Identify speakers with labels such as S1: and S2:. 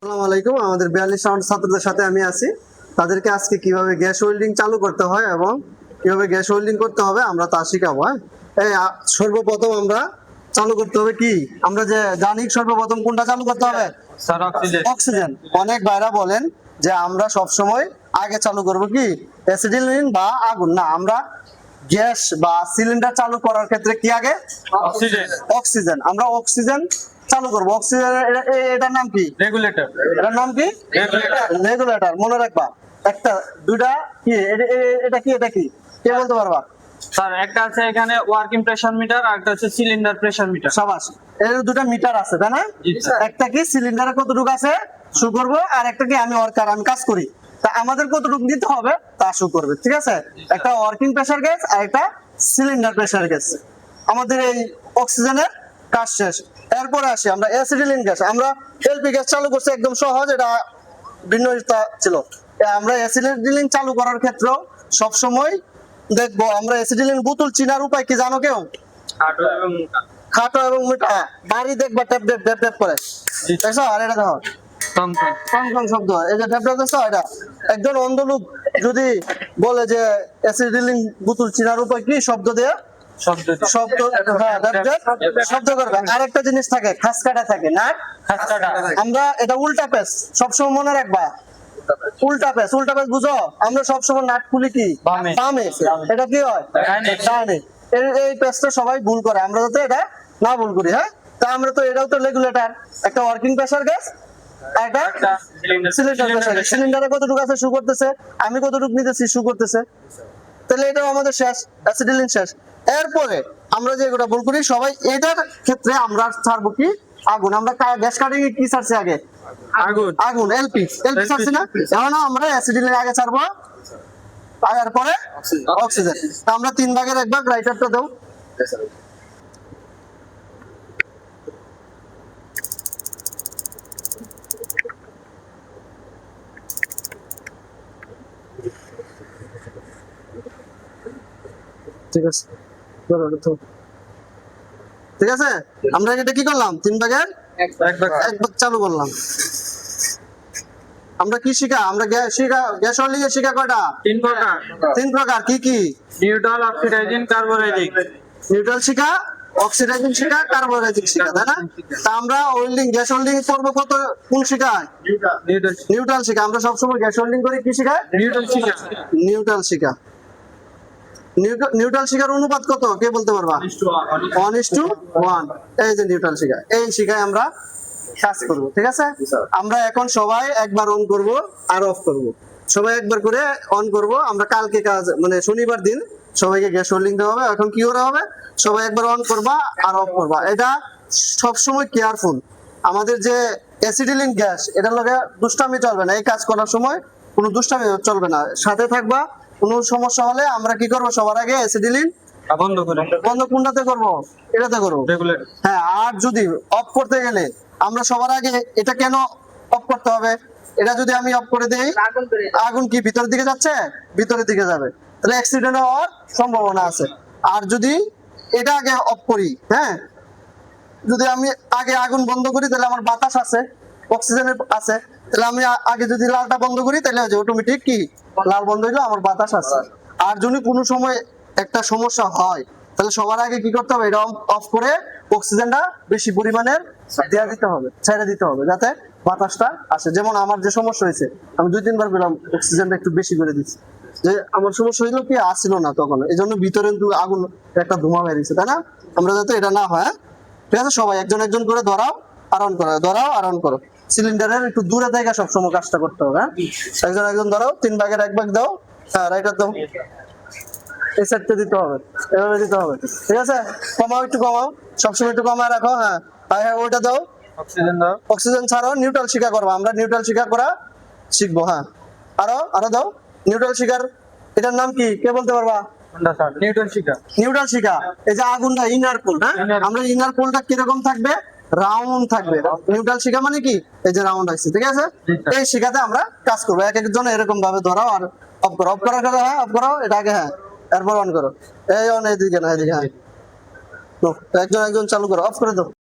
S1: আসসালামু আলাইকুম। আমাদের 42 রাউন্ড ছাত্রদের সাথে আমি আছি। তাদেরকে আজকে কিভাবে গ্যাস ওয়েল্ডিং চালু করতে হয় এবং কিভাবে গ্যাস ওয়েল্ডিং করতে হবে আমরা তা শিখাবো। সর্বপ্রথম আমরা চালু করতে হবে কি, আমরা যে জানি সর্বপ্রথম কোনটা চালু করতে হবে?
S2: Sir oxygen.
S1: অক্সিজেন। অনেক ভাইরা বলেন যে আমরা সব সময় আগে চালু করব কি অ্যাসিডিলিন বা আগুন, না, আমরা গ্যাস বা সিলিন্ডার চালু করার ক্ষেত্রে কি আগে?
S2: অক্সিজেন।
S1: অক্সিজেন। আমরা অক্সিজেন চালু করব। অক্সিজেন এটার নাম কি?
S2: রেগুলেটর।
S1: এটার নাম কি? রেগুলেটর। মনে রাখবা। একটা দুইটা কি এটা কি এটা কি কে বলতে পারবা?
S2: স্যার একটা আছে এখানে ওয়ার্কিং প্রেসার মিটার আর একটা হচ্ছে সিলিন্ডার প্রেসার মিটার।
S1: সাবাস। এর দুটো মিটার আছে তাই না?
S2: জি স্যার।
S1: একটা কি সিলিন্ডারে কতটুকু আছে শো করব, আর একটা কি আমি কাজ করি, তা আমাদের কতটুকু দিতে হবে তা শো করবে। ঠিক আছে, একটা ওয়ার্কিং প্রেসার গ্যাস আর একটা সিলিন্ডার প্রেসার গ্যাস। আমাদের এই অক্সিজেনের কাজ শেষ। এরপরে আসি আমরা অ্যাসিডিলিন গ্যাস। আমরা এলপি গ্যাস চালু করছি, একদম সহজ, এটা ভিন্নতা ছিল। আমরা অ্যাসিডিলিন চালু করার ক্ষেত্রে সব সময় দেখবো আমরা অ্যাসিডিলিন বোতল চিনার উপায় কি জানো কেউ?
S2: খাটো এবং মোটা।
S1: খাটো এবং মোটা। বাড়ি দেখবা ট্যাপ ট্যাপ ট্যাপ ট্যাপ করে, দেখছো? আর এটা দেখো
S2: টনটন।
S1: টং টং শব্দ, এই যে ট্যাপ ট্যাপ দেখছো? এটা একজন অন্ধ লোক যদি বলে যে অ্যাসিডিলিন বোতল চিনার উপায় কি, শব্দ দিয়ে
S2: শব্দ
S1: শব্দ, হ্যাঁ, শব্দ করবে। আরেকটা জিনিস থাকে, খাস কাটা থাকে না?
S2: খাস্তাটা।
S1: আমরা এটা উল্টা পেস, সবসময় মনে রাখবা। উল্টা পেস, উল্টা পেস বুঝো? আমরা সবসময় নাট খুলি কি
S2: বামে।
S1: বামে, এটা কি হয়?
S2: ডাইনে।
S1: ডাইনে। এই পেসটা সবাই ভুল করে, আমরা যাতে এটা না ভুল করি। হ্যাঁ, তা আমরা তো এটাও তো রেগুলেটর, একটা ওয়ার্কিং প্রেসার গ্যাস, একটা সিলিন্ডার প্রেসার গ্যাস। সিলিন্ডারে কতটুকু আছে শু করতেছে, আমি কতটুকু নিতেছি শু করতেছে, তাহলে এটাও আমাদের শেষ, অ্যাসিডিলিন শেষ। এরপরে আমরা যে এটা ভুল করি সবাই, এটার ক্ষেত্রে আমরা ছাড়বো কি আগুন। আমরা গ্যাস কাটিং কি ছাড়ছি আগে?
S2: আগুন।
S1: আগুন, এলপি ছাড়ছি না? এখন আমরা অ্যাসিডিলিন আগে ছাড়বো, এরপরে অক্সিজেন। তা আমরা 3 ভাগের 1 ভাগ রাইটারটা দেব। ঠিক আছে, ঠিক আছে, আমরা এটা কি করলাম? 3 ভাগের
S2: এক ভাগ।
S1: 1 ভাগ চালু করলাম। আমরা কি শিখা? আমরা গ্যাস ওয়েল্ডিং এর শিখা কয়টা?
S2: 3 প্রকার।
S1: 3 প্রকার। কি কি?
S2: Neutral, oxidising, carburising.
S1: নিউট্রাল শিখা, অক্সিডাইজিং শিখা, কার্বোরাইজিং শিখা, তাই না? তা আমরা ওয়েল্ডিং, গ্যাস ওয়েল্ডিং করব কত, কোন শিখায়?
S2: নিউট্রাল।
S1: নিউট্রাল শিখা। আমরা সবসময় গ্যাস ওয়েল্ডিং করি কি শিখায়?
S2: নিউট্রাল শিখা।
S1: নিউট্রাল শিখা। নিউট্রাল শিখার অনুপাত কত কে বলতে পারবা? 1:1। এই যে নিউট্রাল শিখা, এই শিখায় আমরা কাজ করব। ঠিক আছে, আমরা এখন সবাই একবার অন করব আর অফ করব, সবাই একবার করে অন করব। আমরা কালকে কাজ, মানে শনিবার দিন সবাইকে গ্যাস ওয়েল্ডিং দেওয়া হবে। এখন কি করা হবে? সবাই একবার অন করবা আর অফ করবা। এটা সব সময় কেয়ারফুল। আমাদের যে অ্যাসিডিলিন গ্যাস, এটা লগে দুষ্টামি চলবে না। এই কাজ করার সময় কোনো দুষ্টামি চলবে না, সাথে থাকবা। কোনো সমস্যা হলে আমরা কি করব? সবার আগে অ্যাসিডিলিন
S2: বন্ধ করে।
S1: বন্ধ কোনটাতে করব? এটাতে করব।
S2: রেগুলেটর।
S1: হ্যাঁ, আর যদি অফ করতে গেলে আমরা সবার আগে এটা কেন অফ করতে হবে? এটা যদি আমি অফ করে দেই, আগুন কি ভিতরের দিকে যাচ্ছে? ভিতরের দিকে যাবে, তাহলে অ্যাক্সিডেন্ট হওয়ার সম্ভাবনা আছে। আর যদি এটা আগে অফ করি, হ্যাঁ, যদি আমি আগে আগুন বন্ধ করি তাহলে আমার বাতাস আছে, অক্সিজেনের আছে, তাহলে আমি আগে যদি লালটা বন্ধ করি তাহলে অটোমেটিক কি লাল বন্ধ হইলো, আমার বাতাস আছে। আর যদি কোনো সময় একটা সমস্যা হয় তাহলে সবার আগে কি করতে হবে? এটা অফ করে অক্সিজেনটা বেশি পরিমাণের দেওয়া দিতে হবে, ছেড়ে দিতে হবে, যাতে বাতাসটা আসে। যেমন আমার যে সমস্যা হয়েছে, আমি 2-3 বার বললাম অক্সিজেনটা একটু বেশি করে দিচ্ছি, যে আমার সমস্যা হইলো কি আসছিল না তখন, এই জন্য ভিতরে কিন্তু আগুন একটা ধোঁয়া বেরিয়েছে, তাই না? আমরা যাতে এটা না হয়, ঠিক আছে, সবাই একজন একজন করে ধরাও আর অন করো, ধরাও আর অন করো। সিলিন্ডারের একটু দূরে থেকে সবসময় কাজটা করতে হবে। হ্যাঁ, একজন একজন ধরাও, 3 ভাগের 1 ভাগ দাও। হ্যাঁ, রাইটার দাও, এই সেটটা দিতে হবে, এভাবে দিতে হবে। ঠিক আছে, কমাও, একটু কমাও, সবসময় একটু কমায় রাখো। হ্যাঁ, হ্যাঁ, ওইটা দাও,
S2: অক্সিজেন দাও।
S1: অক্সিজেন ছাড়াও নিউট্রাল শিখা করবো আমরা, নিউট্রাল শিখা করা শিখবো। হ্যাঁ, আরো দাও নিউট্রাল শিখার। এটার নাম কি কে বলতে পারবা?
S2: কোনটা স্যার? নিউট্রাল শিখা।
S1: নিউট্রাল শিখা। এই যে আগুনটা ইনার কোল, হ্যাঁ, আমরা ইনার কোলটা কিরকম থাকবে? রাউন্ড থাকবে। নিউট্রাল শিখা মানে কি? এই যে রাউন্ড আছে, ঠিক আছে? এই শিখাতে আমরা কাজ করবো। এক একজন এরকম ভাবে ধরাও আর অফ করো, অফ করার কথা। হ্যাঁ, অফ করো এটা আগে, হ্যাঁ, এরপর অন করো। এই অন, এদিকে না, এদিকে, হ্যাঁ, একজন একজন চালু করো, অফ করে দাও।